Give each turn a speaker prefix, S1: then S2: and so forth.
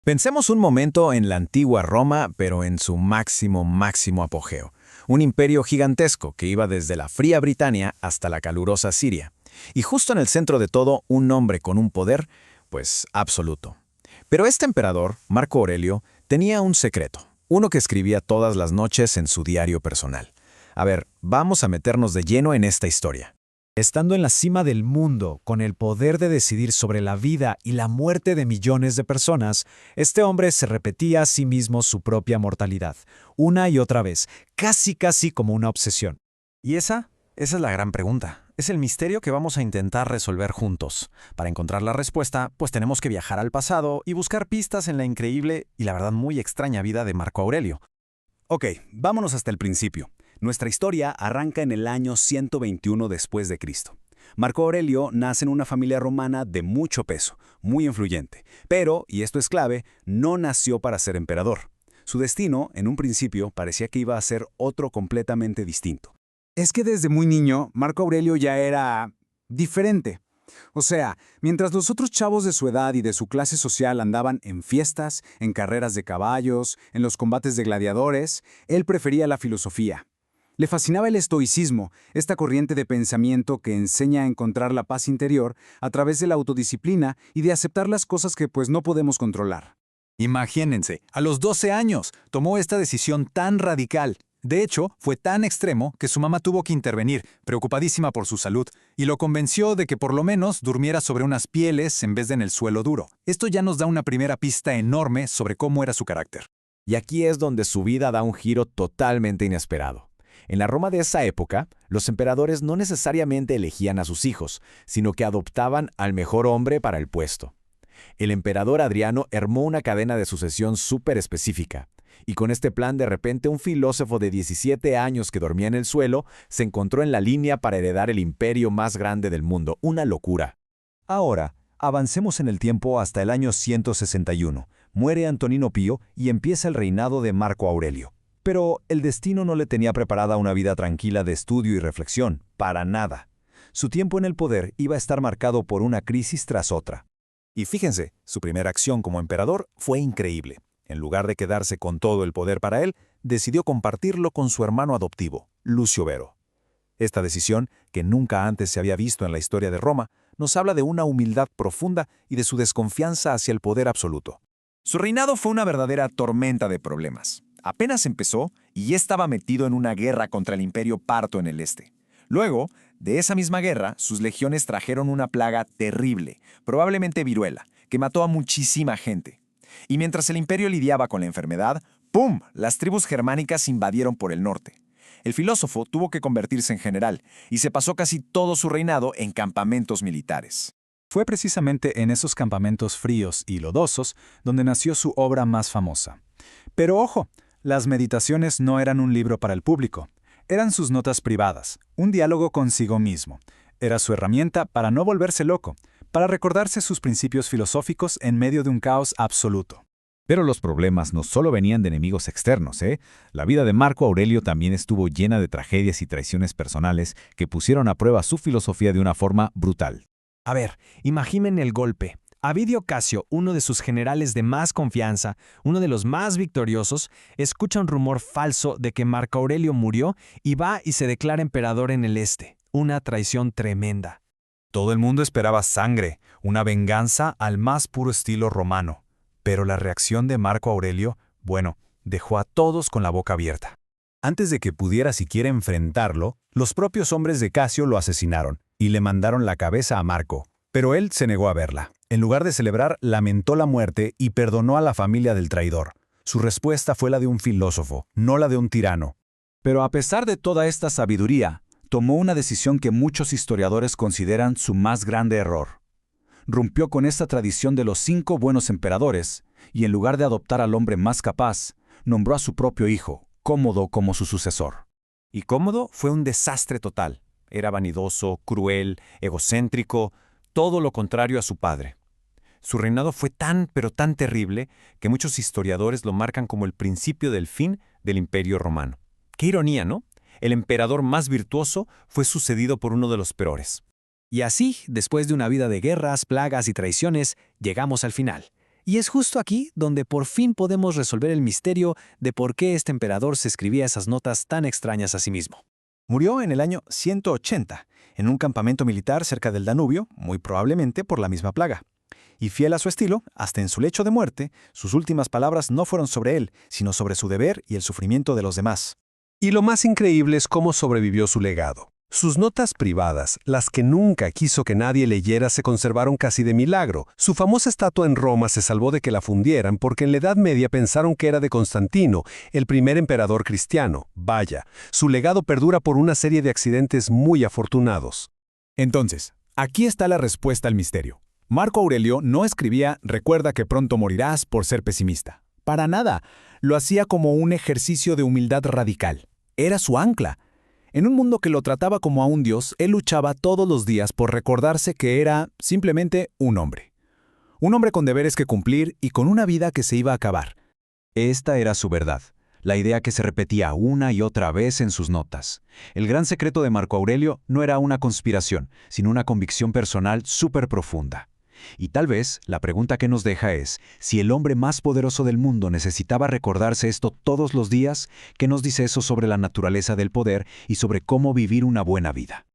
S1: Pensemos un momento en la antigua Roma, pero en su máximo apogeo. Un imperio gigantesco que iba desde la fría Britania hasta la calurosa Siria. Y justo en el centro de todo, un hombre con un poder, pues, absoluto. Pero este emperador, Marco Aurelio, tenía un secreto. Uno que escribía todas las noches en su diario personal. A ver, vamos a meternos de lleno en esta historia.
S2: Estando en la cima del mundo, con el poder de decidir sobre la vida y la muerte de millones de personas, este hombre se repetía a sí mismo su propia mortalidad, una y otra vez, casi como una obsesión.
S3: Y esa es la gran pregunta. Es el misterio que vamos a intentar resolver juntos. Para encontrar la respuesta, pues tenemos que viajar al pasado y buscar pistas en la increíble y la verdad muy extraña vida de Marco Aurelio.
S4: Ok, vámonos hasta el principio. Nuestra historia arranca en el año 121 después de Cristo. Marco Aurelio nace en una familia romana de mucho peso, muy influyente, pero, y esto es clave, no nació para ser emperador. Su destino, en un principio, parecía que iba a ser otro completamente distinto. Es que desde muy niño, Marco Aurelio ya era diferente. O sea, mientras los otros chavos de su edad y de su clase social andaban en fiestas, en carreras de caballos, en los combates de gladiadores, él prefería la filosofía. Le fascinaba el estoicismo, esta corriente de pensamiento que enseña a encontrar la paz interior a través de la autodisciplina y de aceptar las cosas que pues no podemos controlar.
S5: Imagínense, a los 12 años tomó esta decisión tan radical. De hecho, fue tan extremo que su mamá tuvo que intervenir, preocupadísima por su salud, y lo convenció de que por lo menos durmiera sobre unas pieles en vez de en el suelo duro. Esto ya nos da una primera pista enorme sobre cómo era su carácter.
S1: Y aquí es donde su vida da un giro totalmente inesperado. En la Roma de esa época, los emperadores no necesariamente elegían a sus hijos, sino que adoptaban al mejor hombre para el puesto. El emperador Adriano armó una cadena de sucesión súper específica, y con este plan de repente un filósofo de 17 años que dormía en el suelo se encontró en la línea para heredar el imperio más grande del mundo. Una locura.
S6: Ahora, avancemos en el tiempo hasta el año 161. Muere Antonino Pío y empieza el reinado de Marco Aurelio. Pero el destino no le tenía preparada una vida tranquila de estudio y reflexión, para nada. Su tiempo en el poder iba a estar marcado por una crisis tras otra.
S1: Y fíjense, su primera acción como emperador fue increíble. En lugar de quedarse con todo el poder para él, decidió compartirlo con su hermano adoptivo, Lucio Vero. Esta decisión, que nunca antes se había visto en la historia de Roma, nos habla de una humildad profunda y de su desconfianza hacia el poder absoluto.
S7: Su reinado fue una verdadera tormenta de problemas. Apenas empezó y ya estaba metido en una guerra contra el imperio parto en el este. Luego, de esa misma guerra, sus legiones trajeron una plaga terrible, probablemente viruela, que mató a muchísima gente. Y mientras el imperio lidiaba con la enfermedad, ¡pum!, las tribus germánicas invadieron por el norte. El filósofo tuvo que convertirse en general y se pasó casi todo su reinado en campamentos militares.
S2: Fue precisamente en esos campamentos fríos y lodosos donde nació su obra más famosa. Pero ojo, las meditaciones no eran un libro para el público. Eran sus notas privadas, un diálogo consigo mismo. Era su herramienta para no volverse loco, para recordarse sus principios filosóficos en medio de un caos absoluto.
S6: Pero los problemas no solo venían de enemigos externos, ¿eh? La vida de Marco Aurelio también estuvo llena de tragedias y traiciones personales que pusieron a prueba su filosofía de una forma brutal.
S3: A ver, imaginen el golpe. Avidio Casio, uno de sus generales de más confianza, uno de los más victoriosos, escucha un rumor falso de que Marco Aurelio murió y va y se declara emperador en el este. Una traición tremenda.
S5: Todo el mundo esperaba sangre, una venganza al más puro estilo romano. Pero la reacción de Marco Aurelio, bueno, dejó a todos con la boca abierta.
S6: Antes de que pudiera siquiera enfrentarlo, los propios hombres de Casio lo asesinaron y le mandaron la cabeza a Marco. Pero él se negó a verla. En lugar de celebrar, lamentó la muerte y perdonó a la familia del traidor. Su respuesta fue la de un filósofo, no la de un tirano. Pero a pesar de toda esta sabiduría, tomó una decisión que muchos historiadores consideran su más grande error. Rompió con esta tradición de los 5 buenos emperadores y en lugar de adoptar al hombre más capaz, nombró a su propio hijo, Cómodo, como su sucesor.
S7: Y Cómodo fue un desastre total. Era vanidoso, cruel, egocéntrico, todo lo contrario a su padre. Su reinado fue pero tan terrible, que muchos historiadores lo marcan como el principio del fin del Imperio Romano. Qué ironía, ¿no? El emperador más virtuoso fue sucedido por uno de los peores.
S3: Y así, después de una vida de guerras, plagas y traiciones, llegamos al final. Y es justo aquí donde por fin podemos resolver el misterio de por qué este emperador se escribía esas notas tan extrañas a sí mismo.
S7: Murió en el año 180, en un campamento militar cerca del Danubio, muy probablemente por la misma plaga. Y fiel a su estilo, hasta en su lecho de muerte, sus últimas palabras no fueron sobre él, sino sobre su deber y el sufrimiento de los demás.
S8: Y lo más increíble es cómo sobrevivió su legado. Sus notas privadas, las que nunca quiso que nadie leyera, se conservaron casi de milagro. Su famosa estatua en Roma se salvó de que la fundieran porque en la Edad Media pensaron que era de Constantino, el primer emperador cristiano. Vaya, su legado perdura por una serie de accidentes muy afortunados.
S6: Entonces, aquí está la respuesta al misterio. Marco Aurelio no escribía «Recuerda que pronto morirás» por ser pesimista. Para nada. Lo hacía como un ejercicio de humildad radical. Era su ancla. En un mundo que lo trataba como a un dios, él luchaba todos los días por recordarse que era simplemente un hombre. Un hombre con deberes que cumplir y con una vida que se iba a acabar.
S9: Esta era su verdad, la idea que se repetía una y otra vez en sus notas. El gran secreto de Marco Aurelio no era una conspiración, sino una convicción personal súper profunda. Y tal vez la pregunta que nos deja es, si el hombre más poderoso del mundo necesitaba recordarse esto todos los días, ¿qué nos dice eso sobre la naturaleza del poder y sobre cómo vivir una buena vida?